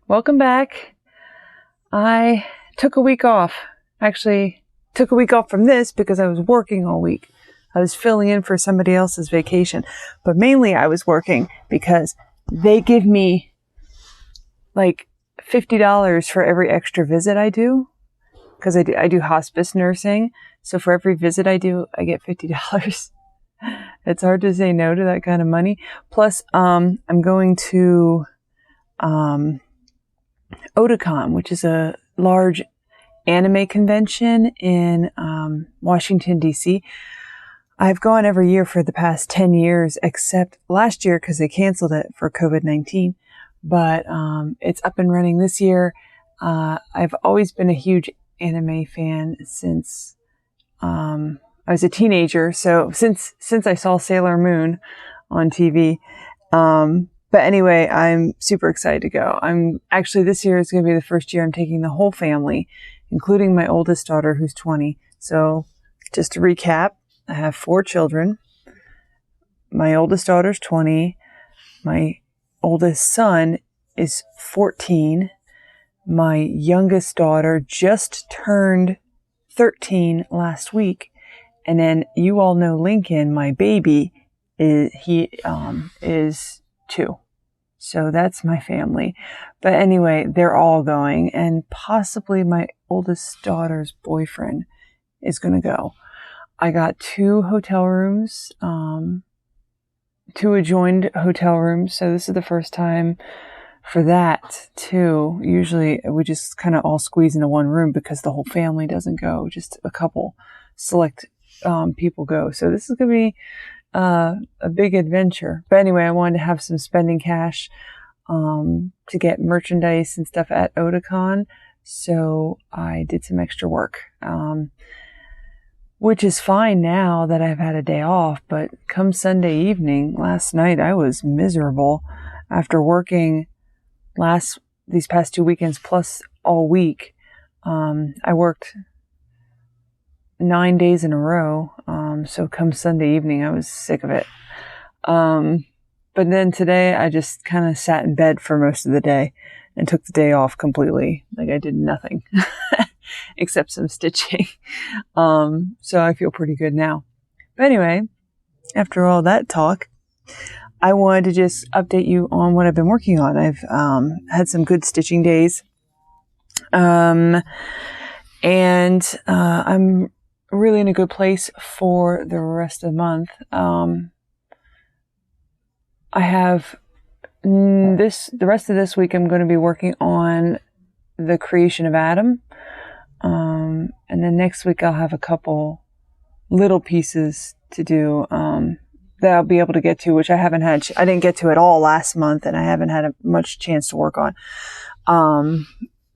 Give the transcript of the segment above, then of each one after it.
Welcome back. I took a week off. Actually, took a week off from this because I was working all week. I was filling in for somebody else's vacation. But mainly I was working because they give me like $50 for every extra visit I do. Because I do hospice nursing. So for every visit I do, I get $50. It's hard to say no to that kind of money. Plus, I'm going to Otakon, which is a large anime convention in Washington, D.C. I've gone every year for the past 10 years, except last year because they canceled it for COVID-19. But it's up and running this year. I've always been a huge anime fan since I was a teenager. So since I saw Sailor Moon on TV. But anyway, I'm super excited to go. This year is going to be the first year I'm taking the whole family, including my oldest daughter who's 20. So just to recap, I have 4 children. My oldest daughter's 20. My oldest son is 14. My youngest daughter just turned 13 last week. And then you all know Lincoln, my baby, is 2. So that's my family. But anyway, they're all going, and possibly my oldest daughter's boyfriend is going to go. I got 2 hotel rooms, 2 adjoined hotel rooms. So this is the first time for that too. Usually we just kind of all squeeze into one room because the whole family doesn't go. Just a couple select people go. So this is going to be a big adventure. But anyway, I wanted to have some spending cash to get merchandise and stuff at Otakon. So I did some extra work, which is fine now that I've had a day off. But come Sunday evening, last night, I was miserable after working these past 2 weekends plus all week. I worked 9 days in a row. So come Sunday evening, I was sick of it. But then today I just kind of sat in bed for most of the day and took the day off completely. Like I did nothing except some stitching. So I feel pretty good now. But anyway, after all that talk, I wanted to just update you on what I've been working on. I've had some good stitching days. And I'm really in a good place for the rest of the month. I have the rest of this week I'm going to be working on the creation of Adam. And then next week I'll have a couple little pieces to do that I'll be able to get to, which I didn't get to at all last month, and I haven't had much chance to work on.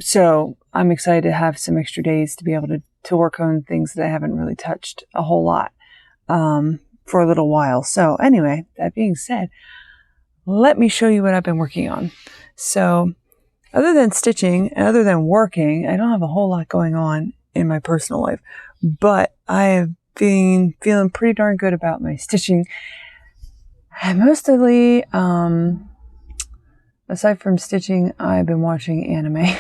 So I'm excited to have some extra days to be able to work on things that I haven't really touched a whole lot for a little while. So anyway, that being said, let me show you what I've been working on. So other than stitching, other than working, I don't have a whole lot going on in my personal life, but I have been feeling pretty darn good about my stitching. And mostly, aside from stitching, I've been watching anime.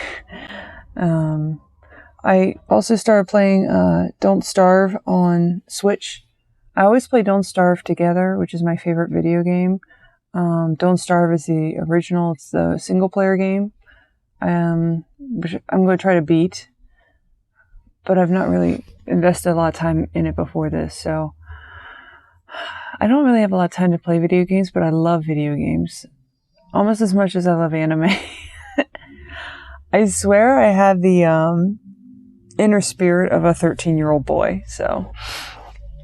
I also started playing Don't Starve on Switch. I always play Don't Starve together, which is my favorite video game. Don't Starve is the original. It's the single player game, which I'm going to try to beat, but I've not really invested a lot of time in it before this. So I don't really have a lot of time to play video games, but I love video games almost as much as I love anime. I swear I have the inner spirit of a 13-year-old boy. So,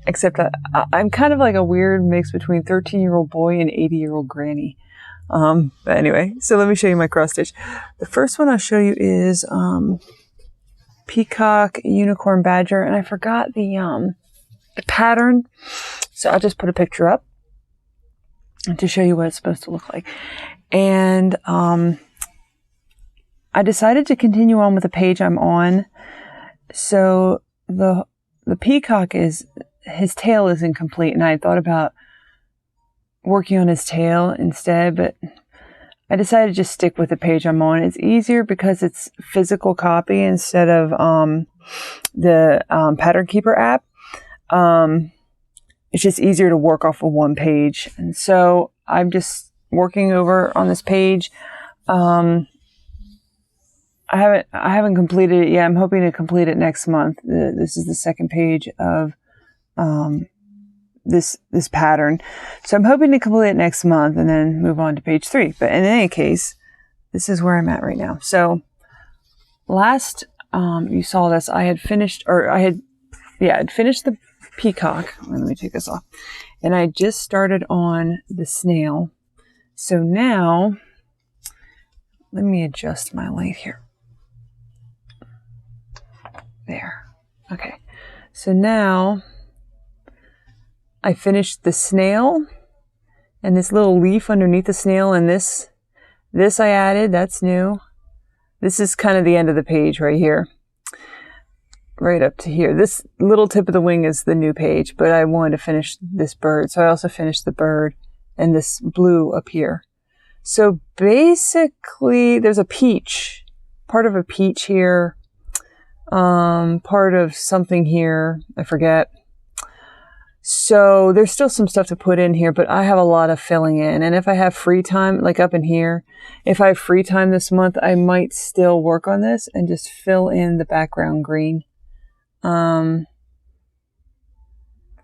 except that I'm kind of like a weird mix between 13-year-old boy and 80-year-old granny. But anyway, so let me show you my cross stitch. The first one I'll show you is peacock unicorn badger, and I forgot the pattern, so I'll just put a picture up to show you what it's supposed to look like. And I decided to continue on with the page I'm on. So the peacock his tail is incomplete, and I thought about working on his tail instead, but I decided to just stick with the page I'm on. It's easier because it's physical copy instead of the Pattern Keeper app. It's just easier to work off of one page. And so I'm just working over on this page. I haven't completed it yet. I'm hoping to complete it next month. This is the second page of this pattern. So I'm hoping to complete it next month and then move on to page 3. But in any case, this is where I'm at right now. So last you saw this, I'd finished the peacock. Let me take this off. And I just started on the snail. So now let me adjust my light here. There. Okay. So now I finished the snail and this little leaf underneath the snail, and this I added, that's new. This is kind of the end of the page right here. Right up to here. This little tip of the wing is the new page, but I wanted to finish this bird. So I also finished the bird and this blue up here. So basically there's a peach, part of a peach here, part of something here, I forget. So there's still some stuff to put in here, but I have a lot of filling in. And if I have free time, like up in here, if I have free time this month, I might still work on this and just fill in the background green.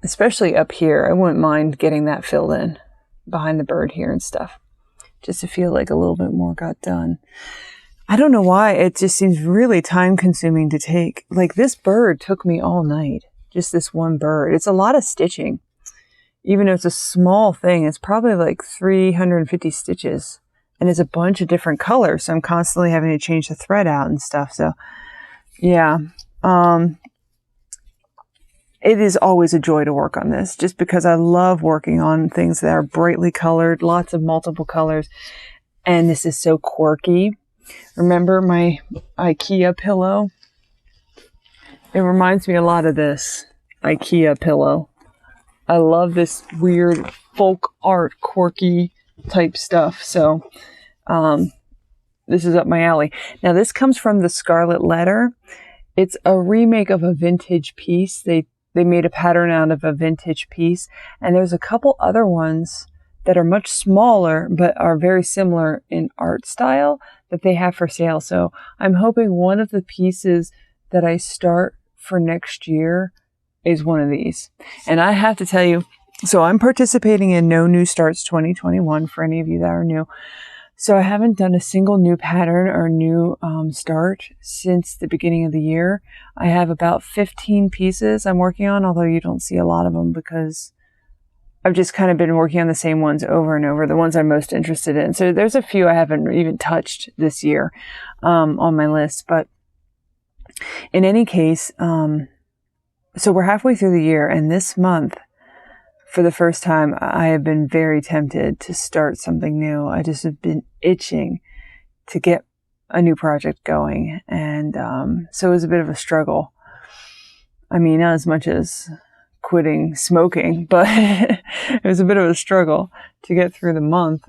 Especially up here, I wouldn't mind getting that filled in behind the bird here and stuff, just to feel like a little bit more got done. I don't know why, it just seems really time consuming to take. Like this bird took me all night. Just this one bird. It's a lot of stitching. Even though it's a small thing, it's probably like 350 stitches. And it's a bunch of different colors. So I'm constantly having to change the thread out and stuff. So yeah. It is always a joy to work on this, just because I love working on things that are brightly colored, lots of multiple colors. And this is so quirky. Remember my IKEA pillow? It reminds me a lot of this IKEA pillow. I love this weird folk art, quirky type stuff. So this is up my alley. Now this comes from the Scarlet Letter. It's a remake of a vintage piece. They made a pattern out of a vintage piece. And there's a couple other ones that are much smaller but are very similar in art style that they have for sale. So I'm hoping one of the pieces that I start for next year is one of these. And I have to tell you, so I'm participating in No New Starts 2021 for any of you that are new. So I haven't done a single new pattern or new start since the beginning of the year. I have about 15 pieces I'm working on, although you don't see a lot of them because I've just kind of been working on the same ones over and over, the ones I'm most interested in. So there's a few I haven't even touched this year on my list, but in any case, so we're halfway through the year, and this month, for the first time, I have been very tempted to start something new. I just have been itching to get a new project going, and so it was a bit of a struggle. I mean, not as much as quitting smoking, but it was a bit of a struggle to get through the month.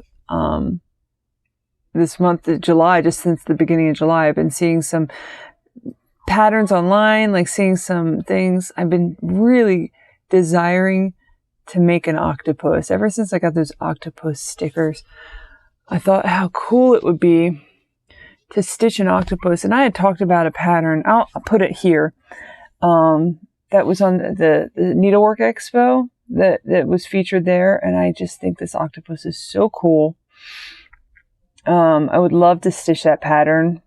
This month of July, just since the beginning of July, I've been seeing some patterns online, like seeing some things. I've been really desiring to make an octopus. Ever since I got those octopus stickers, I thought how cool it would be to stitch an octopus. And I had talked about a pattern, I'll put it here, that was on the Needlework Expo that was featured there. And I just think this octopus is so cool. I would love to stitch that pattern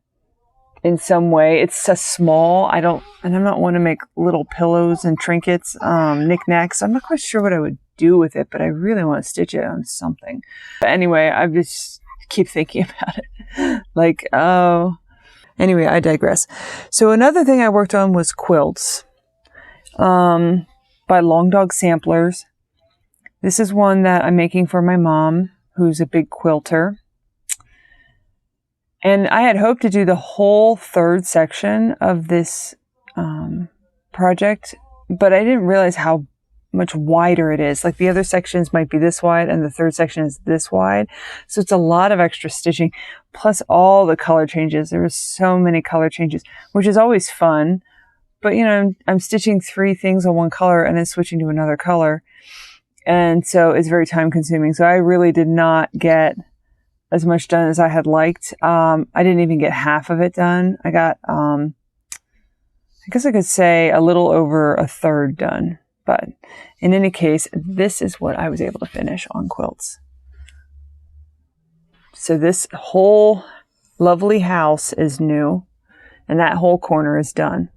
in some way. It's so small. I'm not one to make little pillows and trinkets, knickknacks. I'm not quite sure what I would do with it, but I really want to stitch it on something. But anyway, I just keep thinking about it. Like, oh, anyway, I digress. So another thing I worked on was quilts, by Long Dog Samplers. This is one that I'm making for my mom, who's a big quilter. And I had hoped to do the whole third section of this project, but I didn't realize how much wider it is. Like the other sections might be this wide and the third section is this wide. So it's a lot of extra stitching plus all the color changes. There were so many color changes, which is always fun. But, you know, I'm stitching 3 things on one color and then switching to another color. And so it's very time consuming. So I really did not get as much done as I had liked. I didn't even get half of it done. I got, I guess I could say a little over a third done. But in any case, this is what I was able to finish on quilts. So this whole lovely house is new and that whole corner is done.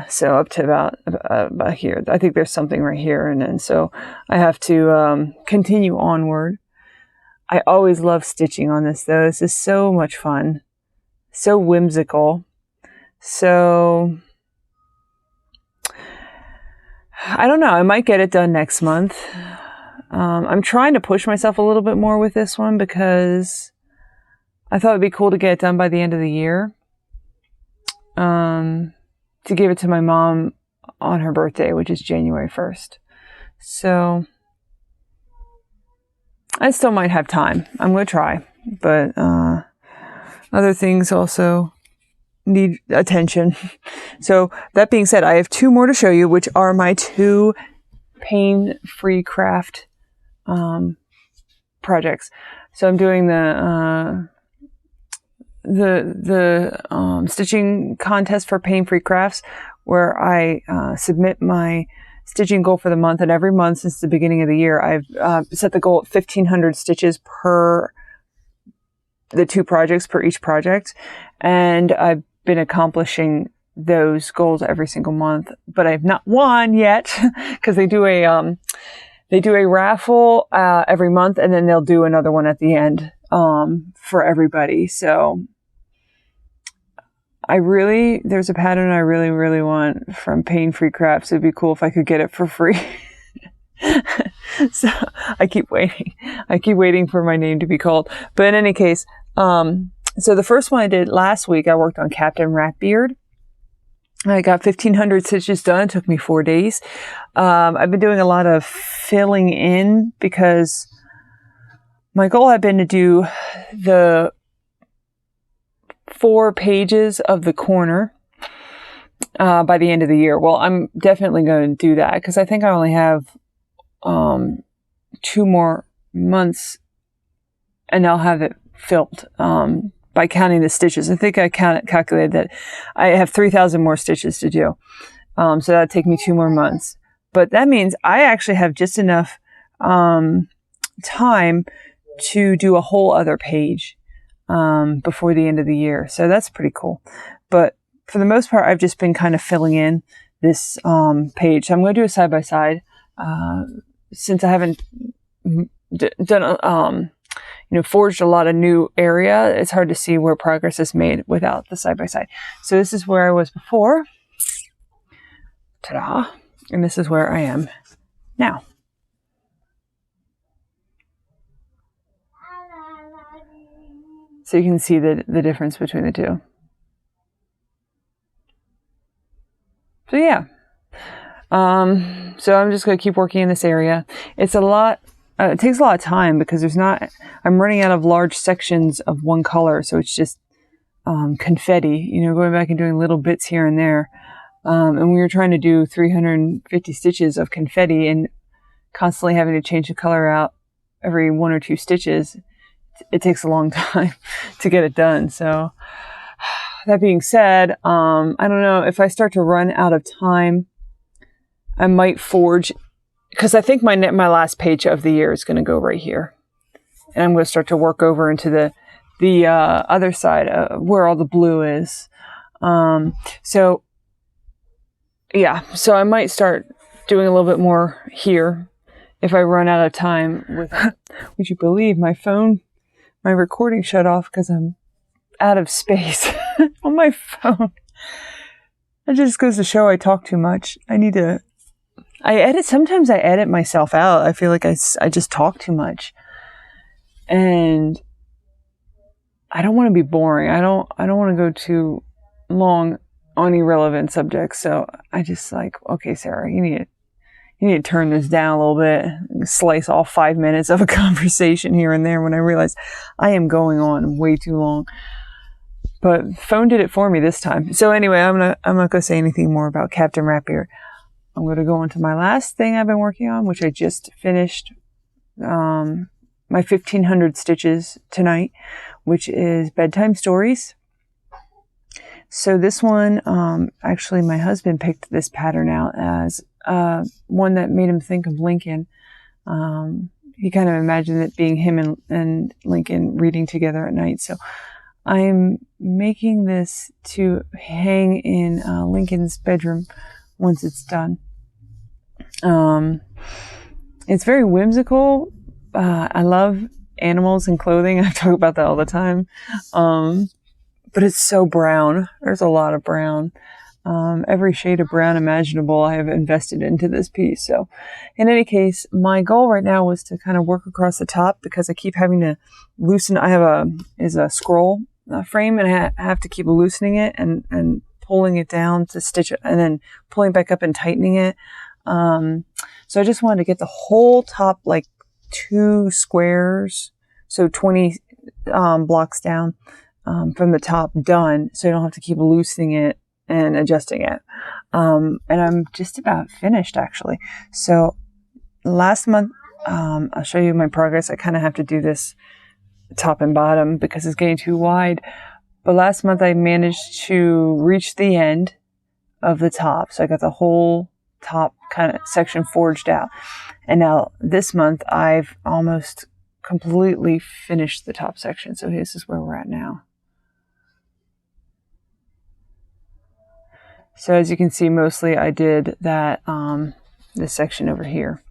So up to about here. I think there's something right here. And then so I have to continue onward. I always love stitching on this though. This is so much fun. So whimsical. So I don't know. I might get it done next month. I'm trying to push myself a little bit more with this one because I thought it'd be cool to get it done by the end of the year. To give it to my mom on her birthday, which is January 1st. So I still might have time. I'm going to try. But other things also need attention. So that being said, I have 2 more to show you, which are my 2 pain-free craft projects. So I'm doing the stitching contest for Pain-Free Crafts, where I submit my stitching goal for the month, and every month since the beginning of the year, I've set the goal at 1,500 stitches per the 2 projects, per each project, and I've been accomplishing those goals every single month, but I've not won yet because they do a raffle every month, and then they'll do another one at the end for everybody. So there's a pattern I really, really want from Pain-Free Crafts. It'd be cool if I could get it for free. So I keep waiting for my name to be called. But in any case, so the first one I did last week, I worked on Captain Ratbeard. I got 1,500 stitches done. It took me 4 days. I've been doing a lot of filling in because my goal had been to do the 4 pages of the corner by the end of the year. Well, I'm definitely going to do that because I think I only have 2 more months and I'll have it filled by counting the stitches. I think I calculated that I have 3,000 more stitches to do. So that'll take me 2 more months. But that means I actually have just enough time to do a whole other page before the end of the year. So that's pretty cool. But for the most part, I've just been kind of filling in this page. So I'm going to do a side-by-side. Since I haven't done, forged a lot of new area, it's hard to see where progress is made without the side-by-side. So this is where I was before. Ta-da! And this is where I am now. So you can see the difference between the 2. So yeah. So I'm just going to keep working in this area. It's a lot, it takes a lot of time because I'm running out of large sections of one color. So it's just, confetti, going back and doing little bits here and there. And we were trying to do 350 stitches of confetti and constantly having to change the color out every 1 or 2 stitches. It takes a long time to get it done. So that being said, I don't know if I start to run out of time, I might forge, because I think my last page of the year is going to go right here. And I'm going to start to work over into the other side where all the blue is. So yeah, so I might start doing a little bit more here if I run out of time with, would you believe my recording shut off because I'm out of space on my phone. It just goes to show I talk too much. Sometimes I edit myself out. I feel like I just talk too much. And I don't want to be boring. I don't want to go too long on irrelevant subjects. So I just okay, Sarah, you you need to turn this down a little bit, slice off 5 minutes of a conversation here and there when I realize I am going on way too long. But phone did it for me this time. So anyway, I'm not going to say anything more about Captain Ratbeard. I'm going to go on to my last thing I've been working on, which I just finished my 1500 stitches tonight, which is bedtime stories. So this one, actually my husband picked this pattern out as one that made him think of Lincoln. He kind of imagined it being him and Lincoln reading together at night. So I'm making this to hang in Lincoln's bedroom once it's done. It's very whimsical. I love animals and clothing. I talk about that all the time. But it's so brown. There's a lot of brown. Every shade of brown imaginable I have invested into this piece. So in any case, my goal right now was to kind of work across the top because I keep having to loosen. I have a scroll frame, and I have to keep loosening it and pulling it down to stitch it, and then pulling back up and tightening it. So I just wanted to get the whole top, like 2 squares, so 20 blocks down from the top done, so I don't have to keep loosening it and adjusting it. And I'm just about finished, actually. So last month, I'll show you my progress. I kind of have to do this top and bottom because it's getting too wide. But last month I managed to reach the end of the top. So I got the whole top kind of section forged out. And now this month I've almost completely finished the top section. So this is where we're at now. So as you can see, mostly I did that, this section over here.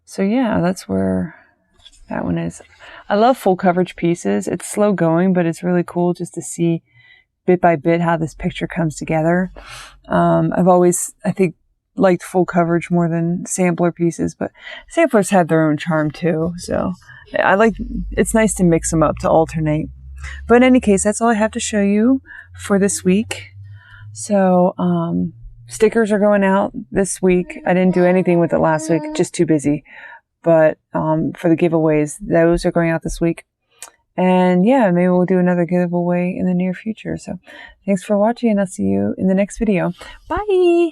So yeah, that's where that one is. I love full coverage pieces. It's slow going, but it's really cool just to see bit by bit how this picture comes together. I've always, I think, liked full coverage more than sampler pieces, but samplers had their own charm too. So it's nice to mix them up, to alternate. But in any case, that's all I have to show you for this week. So stickers are going out this week. I didn't do anything with it last week, just too busy. But for the giveaways, those are going out this week. And yeah, maybe we'll do another giveaway in the near future. So thanks for watching, and I'll see you in the next video. Bye!